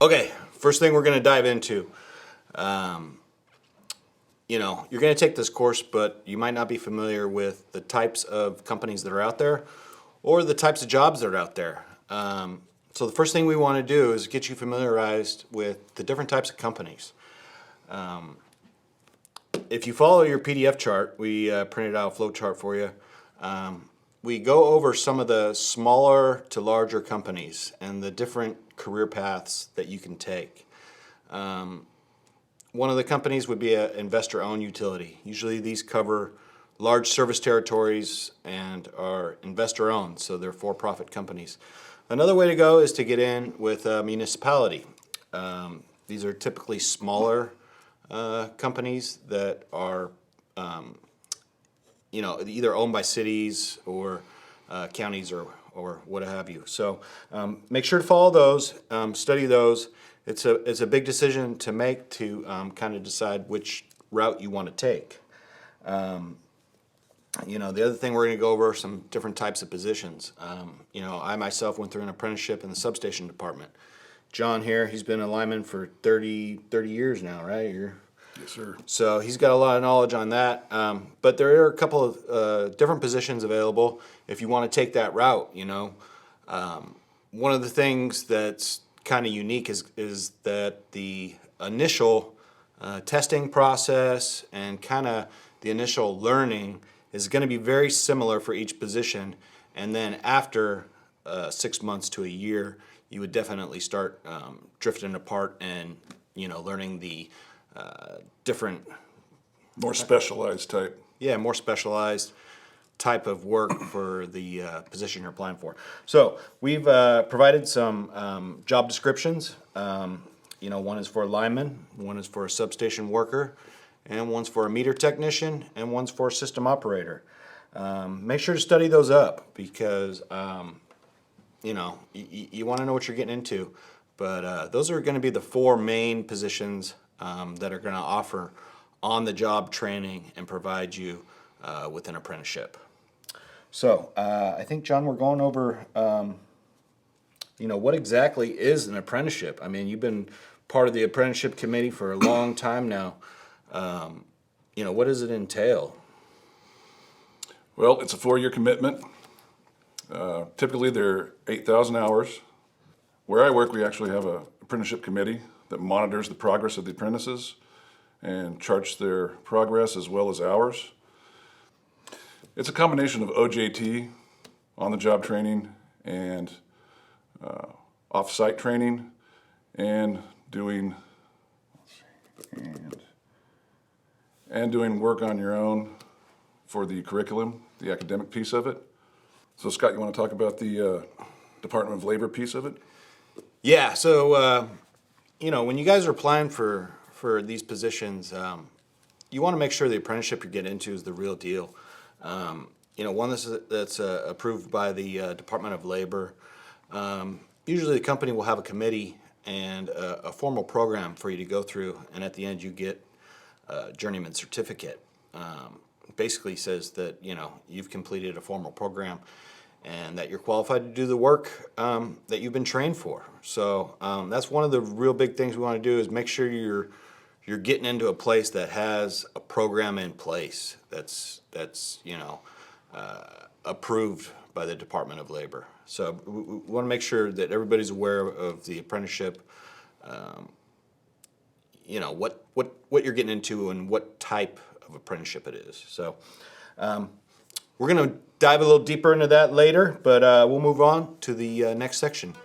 Okay, first thing we're going to dive into. You're going to take this course, but you might not be familiar with the types of companies that are out there or the types of jobs that are out there. So the first thing we want to do is get you familiarized with the different types of companies. If you follow your PDF chart, we printed out a flow chart for you. We go over some of the smaller to larger companies and the different career paths that you can take. One of the companies would be an investor-owned utility. Usually these cover large service territories and are investor-owned, so they're for-profit companies. Another way to go is to get in with a municipality. These are typically smaller companies that are either owned by cities or counties or what have you. So make sure to follow those, study those. It's a big decision to make to kind of decide which route you want to take. The other thing we're going to go over are some different types of positions. I myself went through an apprenticeship in the substation department. John here, he's been a lineman for 30 years now, right? Yes, sir. So he's got a lot of knowledge on that. But there are a couple of different positions available if you want to take that route. One of the things that's kind of unique is that the initial testing process and kind of the initial learning is going to be very similar for each position. And then after 6 months to a year, you would definitely start drifting apart and learning the different, More specialized type. more specialized type of work for the position you're applying for. So we've provided some job descriptions. One is for a lineman, one is for a substation worker, and one's for a meter technician, and one's for a system operator. Make sure to study those up because you want to know what you're getting into. But those are going to be the four main positions that are going to offer on-the-job training and provide you with an apprenticeship. So I think, John, we're going over, what exactly is an apprenticeship? I mean, you've been part of the apprenticeship committee for a long time now. What does it entail? Well, it's a 4-year commitment. Typically, they're 8,000 hours. Where I work, we actually have an apprenticeship committee that monitors the progress of the apprentices and charts their progress as well as hours. It's a combination of OJT, on-the-job training, and off-site training, and doing work on your own for the curriculum, the academic piece of it. So, Scott, you want to talk about the Department of Labor piece of it? Yeah, so when you guys are applying for these positions, you want to make sure the apprenticeship you're getting into is the real deal. One that's approved by the Department of Labor. Usually the company will have a committee and a formal program for you to go through, and at the end you get a journeyman certificate. Basically says that you've completed a formal program and that you're qualified to do the work that you've been trained for. So that's one of the real big things we want to do is make sure you're getting into a place that has a program in place that's approved by the Department of Labor. So we want to make sure that everybody's aware of the apprenticeship, what you're getting into and what type of apprenticeship it is. So we're going to dive a little deeper into that later, but we'll move on to the next section.